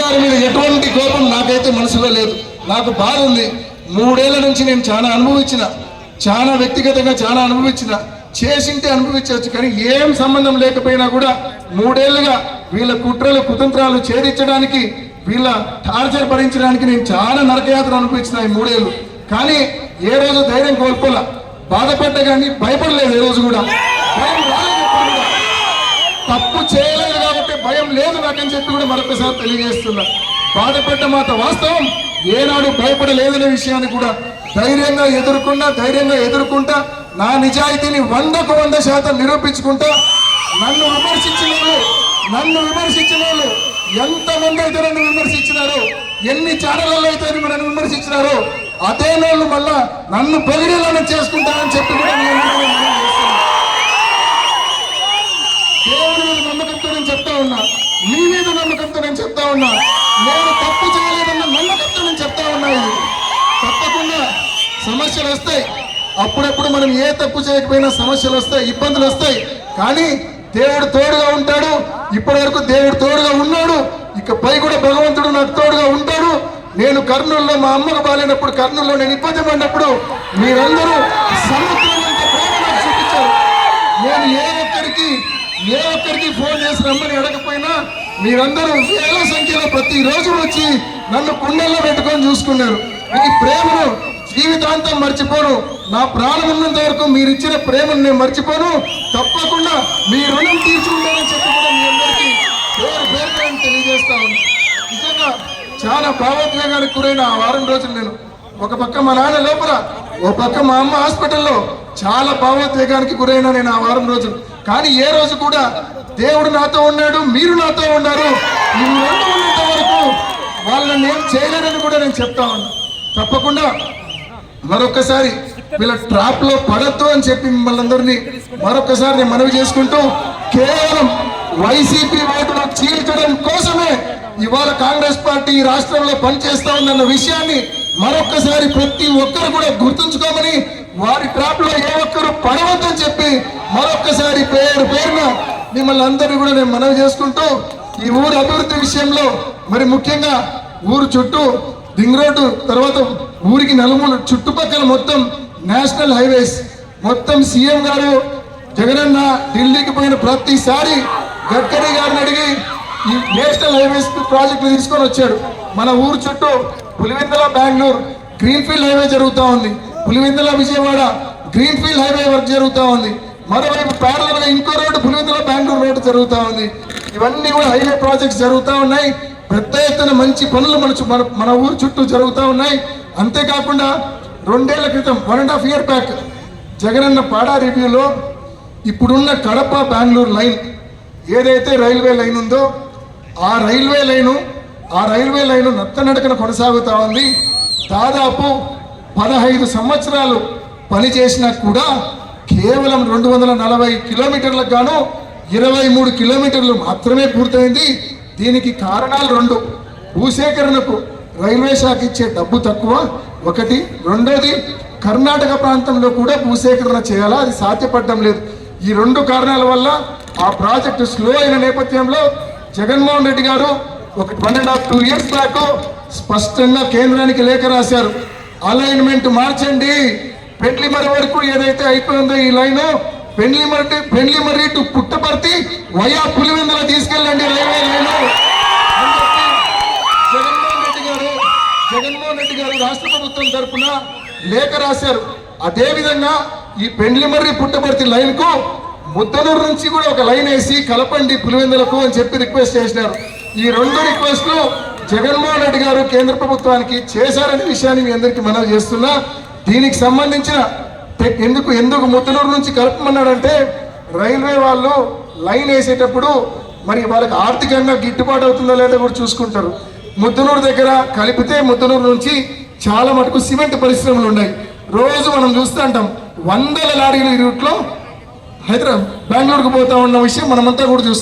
గారి మీద ఎటువంటి కోపం నాకైతే మనసులో లేదు. నాకు బాధ ఉంది. 3 ఏళ్ల నుంచి నేను చాలా అనుభవించిన, చాలా వ్యక్తిగతంగా చాలా అనుభవించిన, చేసింటే అనుభవించవచ్చు. కానీ ఏం సంబంధం లేకపోయినా కూడా 3 ఏళ్లుగా వీళ్ళ కుట్రలు కుతంత్రాలు ఛేదించడానికి, వీళ్ళ టార్చర్ భరించడానికి నేను చాలా నరకయాత్ర అనుభవించిన ఈ 3 ఏళ్ళు. కానీ ఏ రోజు ధైర్యం కోల్పోలా, బాధపడ్డా కానీ భయపడలేదు. ఏ రోజు కూడా భయం రాలేదు. తప్పు చేయలేదు కాబట్టి భయం లేదు నాకని చెప్పి కూడా మరొకసారి తెలియజేస్తున్నా. బాధపడ్డ మాట వాస్తవం. ఏనాడు భయపడలేదనే విషయాన్ని కూడా ధైర్యంగా ఎదుర్కొంటా నా నిజాయితీని 100కు 100% నిరూపించుకుంటా. నన్ను విమర్శించిన వాళ్ళు ఎంతమంది అయితే నన్ను విమర్శించినారో, ఎన్ని ఛానళ్ళలో అయితే నన్ను విమర్శించినారో, అదే వాళ్ళు మళ్ళా నన్ను బలిడలను చేసుకుంటానని చెప్పి కూడా దేవుడి మీద నమ్మకంతో నేను చెప్తా ఉన్నా, మీ మీద నమ్మకంతో నేను చెప్తా ఉన్నా, నేను తప్పు చేయలేదన్న నమ్మకంతో నేను చెప్తా ఉన్నా. తప్పకుండా సమస్యలు వస్తాయి. అప్పుడప్పుడు మనం ఏ తప్పు చేయకపోయినా సమస్యలు వస్తాయి, ఇబ్బందులు వస్తాయి. కానీ దేవుడు తోడుగా ఉంటాడు. ఇప్పటి వరకు దేవుడు తోడుగా ఉన్నాడు. ఇకపై కూడా భగవంతుడు నాకు తోడుగా ఉంటాడు. నేను కర్నూలులో మా అమ్మకు బాలేనప్పుడు, కర్నూలులో నేను ఇబ్బంది పడినప్పుడు మీరందరూ సముద్రమంత ప్రేమ నాకు చూపించారు. నేను ఏ ఒక్కరికి ఫోన్ చేసి రమ్మని అడగపోయినా మీరందరూ వేల సంఖ్యలో ప్రతిరోజు వచ్చి నన్ను కుండల్లో పెట్టుకొని చూసుకున్నారు. మీ ప్రేమను జీవితాంతం మర్చిపోను. నా ప్రాణం ఉన్నంత వరకు మీరు ఇచ్చిన ప్రేమను నేను మర్చిపోను. తప్పకుండా మీ రుణం తీర్చుకుంటానని చెప్పి కూడా మీ అందరికీ పేరు తెలియజేస్తా ఉన్నా. నిజంగా చాలా భావోద్వేగానికి గురైన ఆ వారం రోజులు నేను, ఒక పక్క మా నాన్న లోపల, ఒక పక్క మా అమ్మ హాస్పిటల్లో, చాలా భావోద్వేగానికి గురైన నేను ఆ వారం రోజులు. కానీ ఏ రోజు కూడా దేవుడు నాతో ఉన్నాడు, మీరు నాతో ఉన్నారు, మీరు రెండు ఉన్నంత వరకు వాళ్ళని ఏం చేయలేదని కూడా నేను చెప్తా ఉన్నా. తప్పకుండా మరొకసారి వీళ్ళ ట్రాప్ లో పడద్దు అని చెప్పి మిమ్మల్ని అందరినీ మరొకసారి నేను మనవి చేసుకుంటూ, కేవలం వైసీపీ ఓటును చీల్చడం కోసమే ఇవాళ కాంగ్రెస్ పార్టీ రాష్ట్రంలో పనిచేస్తా ఉందన్న విషయాన్ని మరొకసారి ప్రతి ఒక్కరు కూడా గుర్తుంచుకోమని, వారి ట్రాప్ లో ఏ ఒక్కరు పడవద్దని చెప్పి మరొకసారి పేరున మిమ్మల్ని అందరినీ కూడా నేను మనవి చేసుకుంటూ, ఈ ఊరు అభివృద్ధి విషయంలో మరి ముఖ్యంగా ఊరు చుట్టూ రింగ్ రోడ్డు, తర్వాత ఊరికి నలుమూల చుట్టుపక్కల మొత్తం నేషనల్ హైవేస్ మొత్తం సీఎం గారు జగనన్న ఢిల్లీకి పోయిన ప్రతిసారి గడ్కరీ గారిని అడిగి ఈ నేషనల్ హైవేస్ ప్రాజెక్టులు తీసుకొని వచ్చాడు. మన ఊరు చుట్టూ పులివెందుల బెంగళూరు గ్రీన్ఫీల్డ్ హైవే జరుగుతూ ఉంది, Pulivendula Vijayawada greenfield highway work జరుగుతూ ఉంది, మరోవైపు ప్యారలల్ గా ఇంకో రోడ్డు పులివెందుల బెంగళూరు రోడ్డు జరుగుతూ ఉంది. ఇవన్నీ కూడా హైవే ప్రాజెక్ట్స్ జరుగుతూ ఉన్నాయి. పెద్ద ఎత్తున మంచి పనులు మన ఊరు చుట్టూ జరుగుతూ ఉన్నాయి. అంతేకాకుండా 2 ఏళ్ల క్రితం 1.5 year బ్యాక్ జగనన్న పాడా రివ్యూలో ఇప్పుడున్న కడప బెంగళూరు లైన్ ఏదైతే రైల్వే లైన్ ఉందో ఆ రైల్వే లైను నత్తనడకన కొనసాగుతూ ఉంది. దాదాపు 15 సంవత్సరాలు పనిచేసినా కూడా కేవలం 240 కిలోమీటర్లకు గాను 23 కిలోమీటర్లు మాత్రమే పూర్తయింది. దీనికి కారణాలు 2. భూసేకరణకు రైల్వే శాఖ ఇచ్చే డబ్బు తక్కువ, ఒకటి. రెండోది, కర్ణాటక ప్రాంతంలో కూడా భూసేకరణ చేయాలా, అది సాధ్యపడడం లేదు. ఈ 2 కారణాల వల్ల ఆ ప్రాజెక్టు స్లో అయిన నేపథ్యంలో జగన్మోహన్ రెడ్డి గారు ఒక 1.5-2 years బ్యాక్ స్పష్టంగా కేంద్రానికి లేఖ రాశారు. అలైన్మెంట్ మార్చండి, పెండ్లిమర్రి వరకు ఏదైతే అయిపోయిందో ఈ line Pendlimarri to Puttaparthi via Pulivendula తీసుకెళ్ళండి రైల్వే లైన్ అని చెప్పి జగన్మోహన్ రెడ్డి గారు రాష్ట్ర ప్రభుత్వం తరఫున లేఖ రాశారు. అదేవిధంగా ఈ పెండ్లిమర్రి పుట్టపర్తి లైన్ కు ముద్దనూరు నుంచి కూడా ఒక లైన్ వేసి కలపండి పులివెందులకు అని చెప్పి రిక్వెస్ట్ చేసినారు. ఈ 2 రిక్వెస్ట్లు జగన్మోహన్ రెడ్డి గారు కేంద్ర ప్రభుత్వానికి చేశారనే విషయాన్ని మీ అందరికీ మనవి చేస్తున్నా. దీనికి సంబంధించిన ఎందుకు ముద్దనూరు నుంచి కలపమన్నాడంటే, రైల్వే వాళ్ళు లైన్ వేసేటప్పుడు మరి వాళ్ళకి ఆర్థికంగా గిట్టుబాటు అవుతుందో లేదో కూడా చూసుకుంటారు. ముద్దనూరు దగ్గర కలిపితే ముద్దనూరు నుంచి చాలా మటుకు సిమెంట్ పరిశ్రమలు ఉన్నాయి. రోజు మనం చూస్తూ ఉంటాం 100 లారీలు ఈ రూట్లో హైదరాబాద్ బెంగళూరుకు పోతా ఉన్న విషయం మనమంతా కూడా చూస్తాం.